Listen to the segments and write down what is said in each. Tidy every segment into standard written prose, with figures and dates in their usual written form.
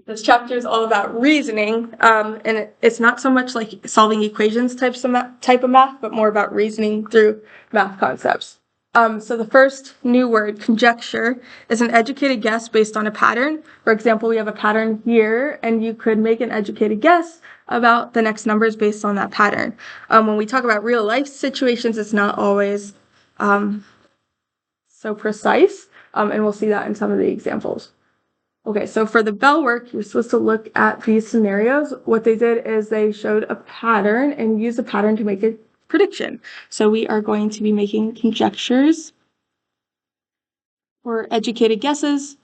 This chapter is all about reasoning, and it's not so much like solving equations type of math, but more about reasoning through math concepts. So the first new word, conjecture, is an educated guess based on a pattern. For example, we have a pattern here, and you could make an educated guess about the next numbers based on that pattern. When we talk about real life situations, it's not always so precise, and we'll see that in some of the examples. Okay, so for the bell work, you're supposed to look at these scenarios. What they did is they showed a pattern and used the pattern to make a prediction. So we are going to be making conjectures or educated guesses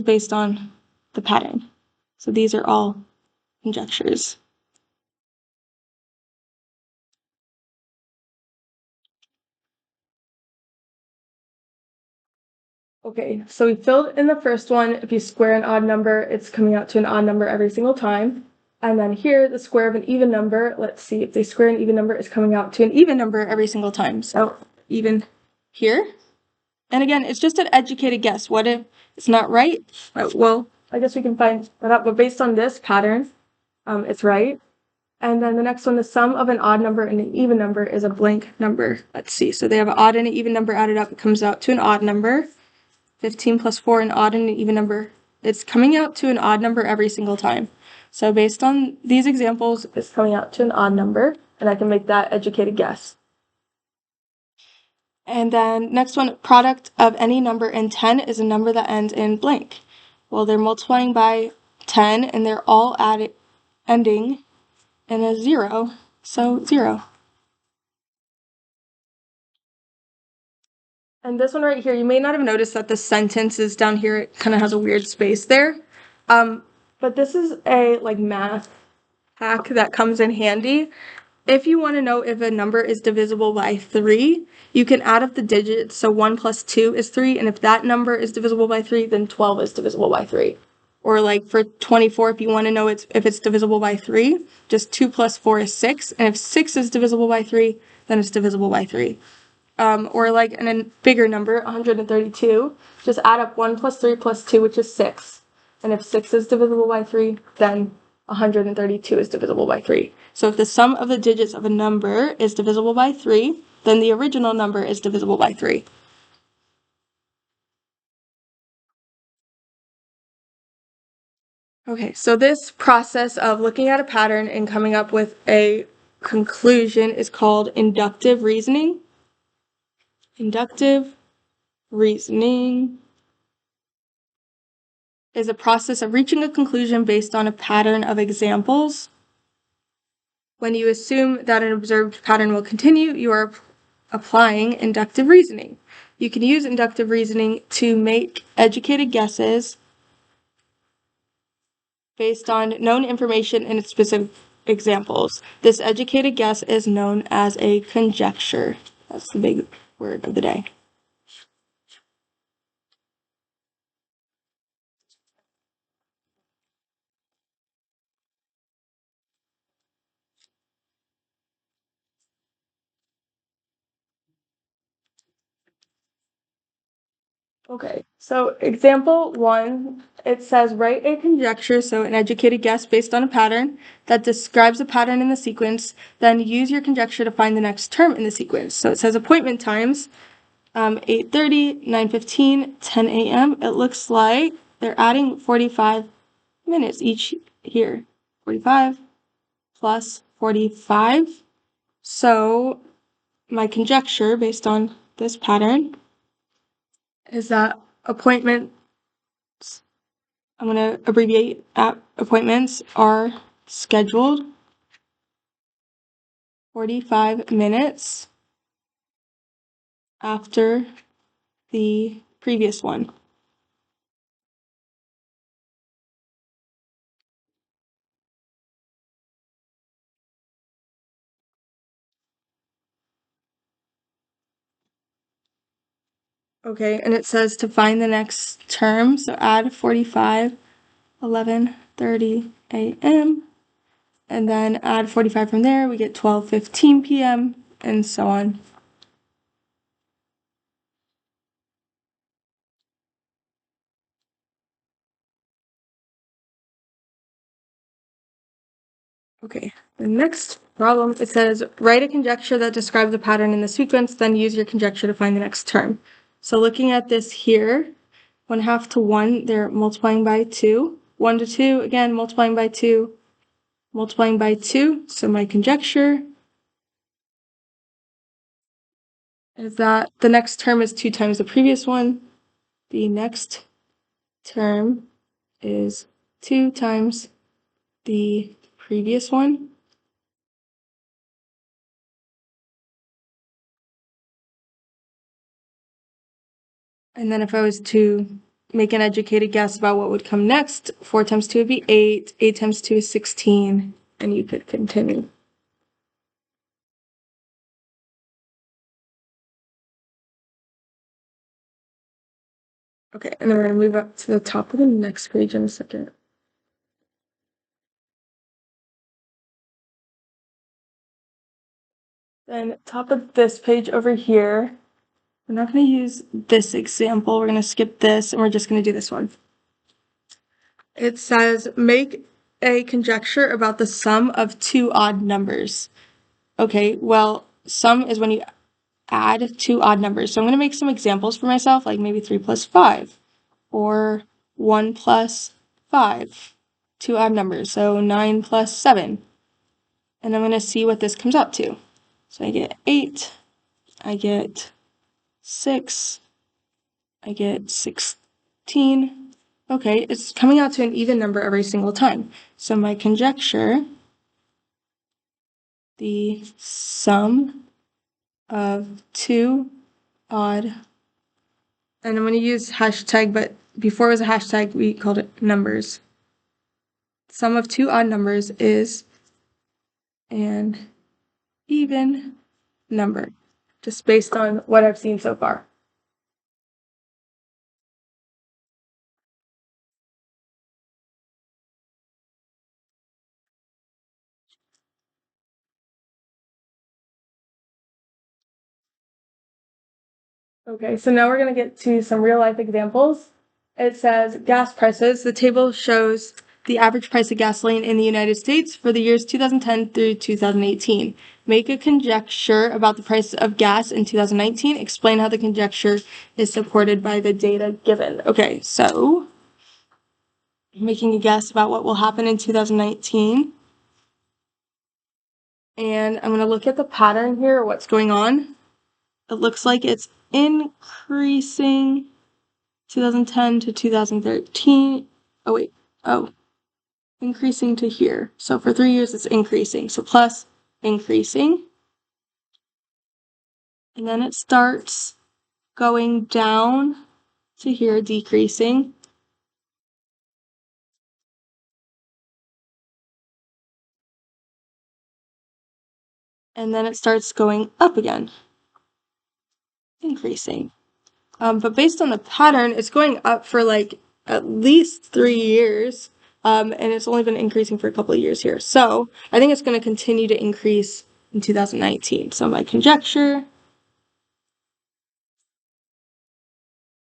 based on the pattern. So these are all conjectures. Okay, so we filled in the first one. If you square an odd number, it's coming out to an odd number every single time. And then here, the square of an even number, let's see, if they square an even number, it's coming out to an even number every single time. So even here. And again, it's just an educated guess. What if it's not right? Well, I guess we can find that out, but based on this pattern, it's right. And then the next one, the sum of an odd number and an even number is a blank number. Let's see, so they have an odd and an even number added up. It comes out to an odd number. 15 plus 4, an odd and an even number. It's coming out to an odd number every single time. So based on these examples, it's coming out to an odd number, and I can make that educated guess. And then next one, product of any number and 10 is a number that ends in blank. Well, they're multiplying by 10, and they're all ending in a 0, so 0. And this one right here, you may not have noticed that the sentence is down here. It kind of has a weird space there. But this is a math hack that comes in handy. If you want to know if a number is divisible by 3, you can add up the digits. So 1 plus 2 is 3. And if that number is divisible by 3, then 12 is divisible by 3. Or for 24, if you want to know if it's divisible by 3, just 2 plus 4 is 6. And if 6 is divisible by 3, then it's divisible by 3. Or in a bigger number, 132, just add up 1 plus 3 plus 2, which is 6. And if 6 is divisible by 3, then 132 is divisible by 3. So if the sum of the digits of a number is divisible by 3, then the original number is divisible by 3. Okay, so this process of looking at a pattern and coming up with a conclusion is called inductive reasoning. Inductive reasoning is a process of reaching a conclusion based on a pattern of examples. When you assume that an observed pattern will continue, you are applying inductive reasoning. You can use inductive reasoning to make educated guesses based on known information in specific examples. This educated guess is known as a conjecture. That's the big word of the day. Okay, so example 1, it says write a conjecture, so an educated guess based on a pattern that describes a pattern in the sequence, then use your conjecture to find the next term in the sequence. So it says appointment times, 8:30, 9:15, 10 a.m. It looks like they're adding 45 minutes each here. 45 plus 45. So my conjecture based on this pattern is that appointments, I'm going to abbreviate appointments, are scheduled 45 minutes after the previous one. Okay, and it says to find the next term, so add 45, 11:30 a.m., and then add 45 from there, we get 12:15 p.m., and so on. Okay, the next problem, it says, write a conjecture that describes the pattern in the sequence, then use your conjecture to find the next term. So looking at this here, 1/2 to 1, they're multiplying by 2. 1 to 2, again, multiplying by 2, multiplying by 2. So my conjecture is that the next term is 2 times the previous one. The next term is 2 times the previous one. And then if I was to make an educated guess about what would come next, 4 times 2 would be 8, 8 times 2 is 16, and you could continue. Okay, and then we're going to move up to the top of the next page in a second. Then top of this page over here, we're not going to use this example. We're going to skip this, and we're just going to do this one. It says, make a conjecture about the sum of 2 odd numbers. Okay, well, sum is when you add 2 odd numbers. So I'm going to make some examples for myself, like maybe 3 plus 5, or 1 plus 5, 2 odd numbers, so 9 plus 7. And I'm going to see what this comes up to. So I get 8, I get 6, I get 16. Okay, it's coming out to an even number every single time. So my conjecture, the sum of 2 odd, and I'm going to use hashtag, but before it was a hashtag, we called it numbers. Sum of 2 odd numbers is an even number, just based on what I've seen so far. Okay, so now we're going to get to some real life examples. It says gas prices. The table shows the average price of gasoline in the United States for the years 2010 through 2018. Make a conjecture about the price of gas in 2019. Explain how the conjecture is supported by the data given. Okay, so making a guess about what will happen in 2019. And I'm going to look at the pattern here, what's going on. It looks like it's increasing 2010 to 2013. Oh, wait. Oh, increasing to here. So for 3 years, it's increasing. So plus increasing. And then it starts going down to here, decreasing. And then it starts going up again, increasing. But based on the pattern, it's going up for like at least 3 years. And it's only been increasing for a couple of years here. So I think it's going to continue to increase in 2019. So my conjecture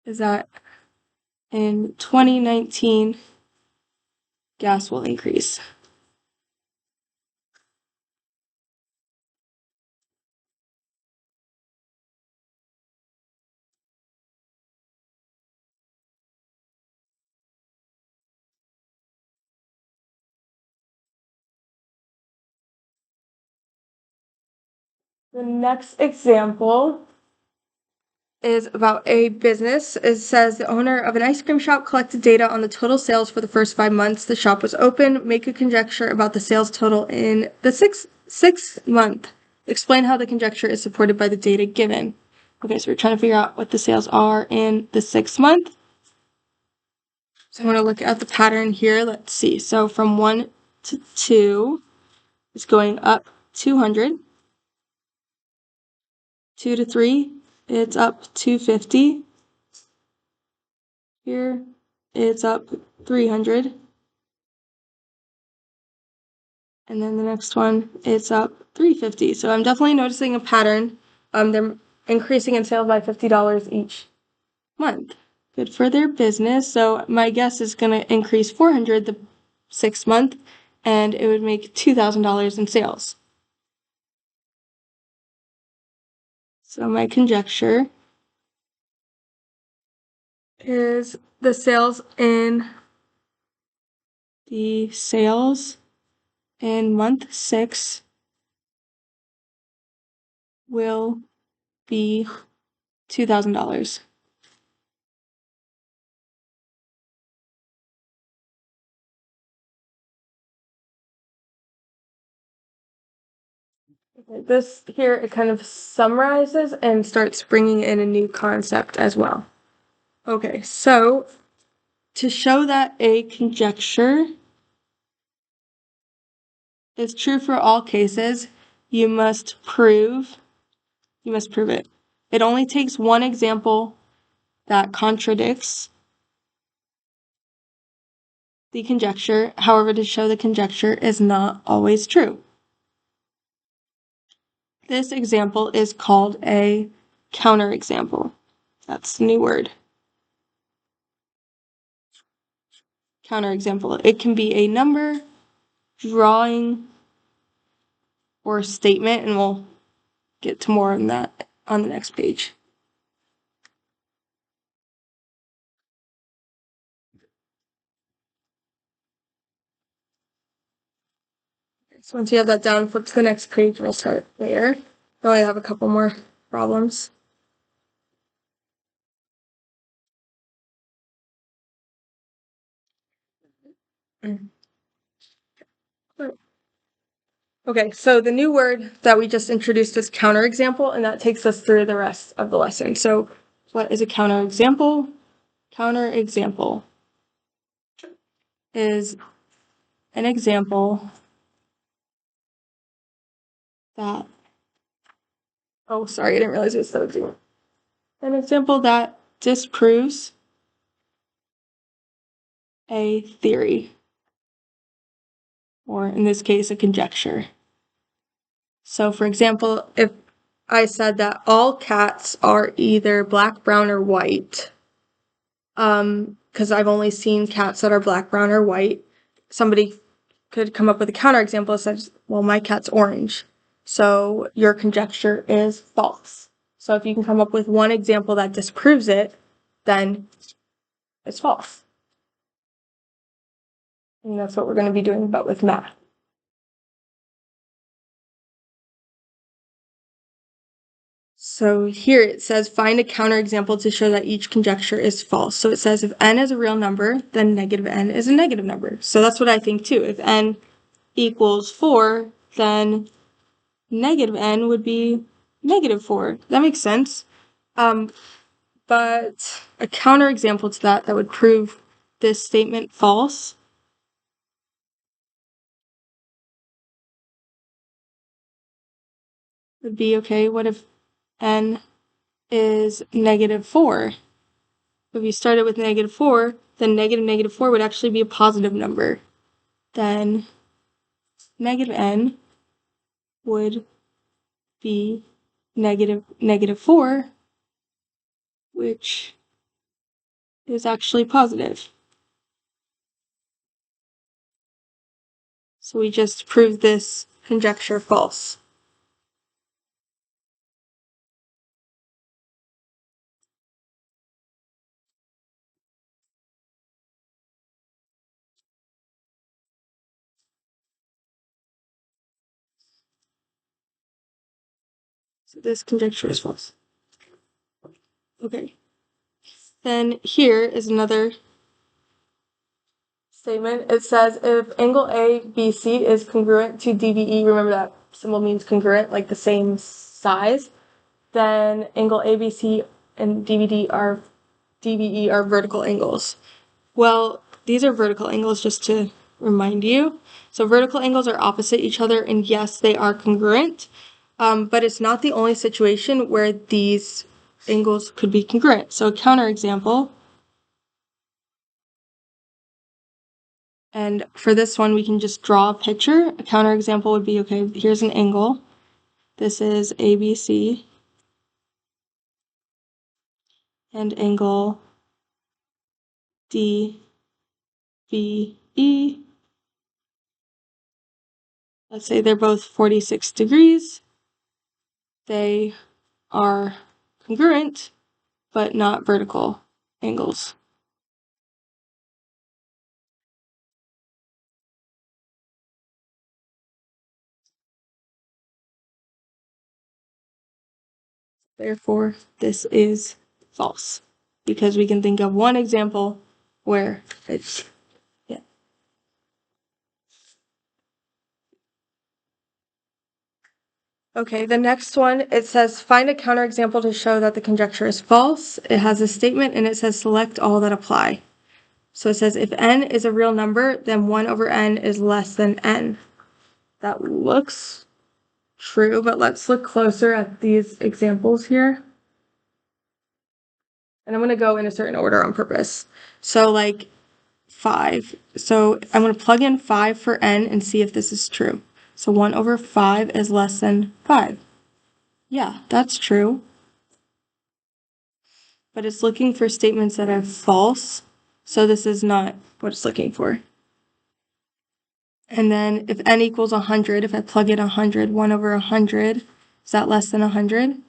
is that in 2019, gas will increase. The next example is about a business. It says the owner of an ice cream shop collected data on the total sales for the first 5 months the shop was open. Make a conjecture about the sales total in the sixth month. Explain how the conjecture is supported by the data given. Okay, so we're trying to figure out what the sales are in the 6th month. So I'm going to look at the pattern here. Let's see. So from 1 to 2, it's going up 200. 2 to 3, it's up 250. Here, it's up 300. And then the next one, it's up 350. So I'm definitely noticing a pattern. They're increasing in sales by $50 each month. Good for their business. So my guess is going to increase 400 the 6th month and it would make $2,000 in sales. So my conjecture is the sales in month 6 will be $2,000. This here, it kind of summarizes and starts bringing in a new concept as well. Okay, so to show that a conjecture is true for all cases, you must prove it. It only takes one example that contradicts the conjecture. However, to show the conjecture is not always true. This example is called a counterexample. That's the new word. Counterexample. It can be a number, drawing, or statement, and we'll get to more on that on the next page. So once you have that down, flip to the next page, we'll start there. I only have a couple more problems. Okay, so the new word that we just introduced is counterexample, and that takes us through the rest of the lesson. So what is a counterexample? Counterexample is an example that, oh, sorry, I didn't realize it was so deep. An example that disproves a theory, or in this case, a conjecture. So for example, if I said that all cats are either black, brown, or white, because I've only seen cats that are black, brown, or white, somebody could come up with a counterexample that says, well, my cat's orange. So your conjecture is false. So if you can come up with one example that disproves it, then it's false. And that's what we're going to be doing, but with math. So here it says, find a counterexample to show that each conjecture is false. So it says if n is a real number, then negative n is a negative number. So that's what I think too. If n equals 4, then negative n would be negative 4. That makes sense. But a counterexample to that would prove this statement false would be, okay, what if n is negative 4? If you started with negative 4, then negative 4 would actually be a positive number. Then negative n would be negative 4, which is actually positive. So we just proved this conjecture false. So this conjecture is false. Okay. Then here is another statement. It says if angle ABC is congruent to DBE, remember that symbol means congruent, like the same size, then angle ABC and DBE are vertical angles. Well, these are vertical angles, just to remind you. So vertical angles are opposite each other, and yes, they are congruent, but it's not the only situation where these angles could be congruent. So a counterexample, and for this one, we can just draw a picture. A counterexample would be, okay, here's an angle. This is ABC, and angle DBE Let's say they're both 46 degrees. They are congruent, but not vertical angles. Therefore, this is false, because we can think of one example where it's, yeah. Okay, the next one, it says, find a counterexample to show that the conjecture is false. It has a statement and it says select all that apply. So it says if n is a real number, then 1 over n is less than n. That looks true, but let's look closer at these examples here. And I'm going to go in a certain order on purpose. So like 5. So I'm going to plug in 5 for n and see if this is true. So 1 over 5 is less than 5. Yeah, that's true. But it's looking for statements that are false. So this is not what it's looking for. And then if n equals 100, if I plug in 100, 1 over 100, is that less than 100?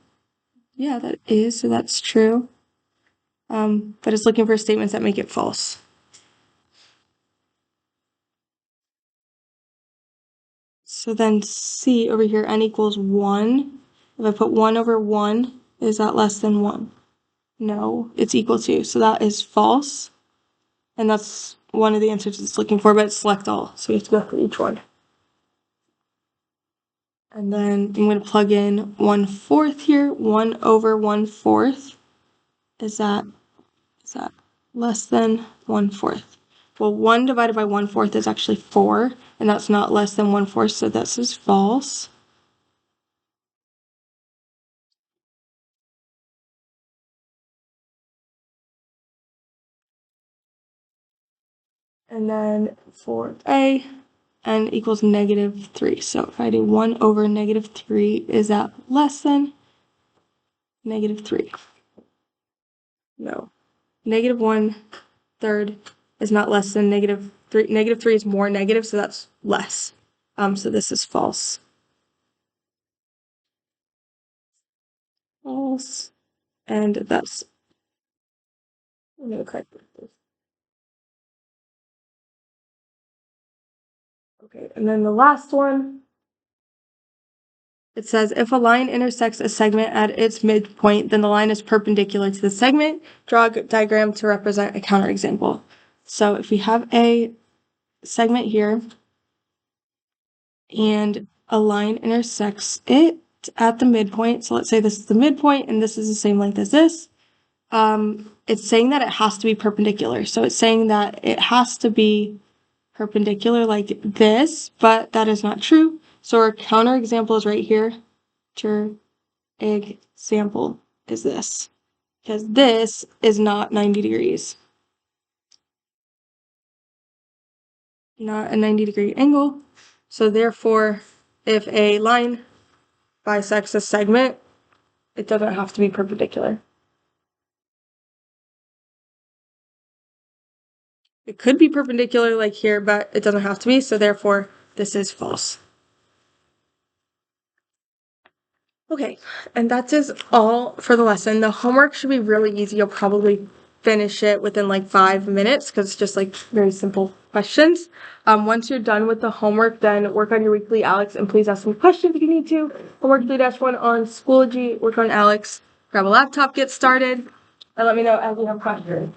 Yeah, that is, so that's true. But it's looking for statements that make it false. So then C over here, n equals 1. If I put 1 over 1, is that less than 1? No, it's equal to. So that is false. And that's one of the answers it's looking for, but it's select all. So we have to go through each one. And then I'm going to plug in 1/4 here. 1 over 1/4. Is that less than 1/4? Well, 1 divided by 1/4 is actually 4, and that's not less than 1/4, so this is false. And then for A, n equals -3. So if I do 1 over -3, is that less than -3? No. -1/3 is not less than -3. -3 is more negative, so that's less. So this is false. False. And that's, I'm going to correct this. Okay, and then the last one, it says, if a line intersects a segment at its midpoint, then the line is perpendicular to the segment. Draw a diagram to represent a counterexample. So if we have a segment here, and a line intersects it at the midpoint, so let's say this is the midpoint, and this is the same length as this, it's saying that it has to be perpendicular. So it's saying that it has to be perpendicular like this, but that is not true. So our counterexample is right here. Example is this, because this is not 90 degrees. Not a 90-degree angle. So therefore, if a line bisects a segment, it doesn't have to be perpendicular. It could be perpendicular like here, but it doesn't have to be, so therefore this is false. Okay, and that is all for the lesson. The homework should be really easy. You'll probably finish it within like 5 minutes because it's just like very simple questions. Once you're done with the homework, then work on your weekly ALEKS and please ask some questions if you need to. Homework 3-1 on Schoology, work on ALEKS, grab a laptop, get started, and let me know as you have questions.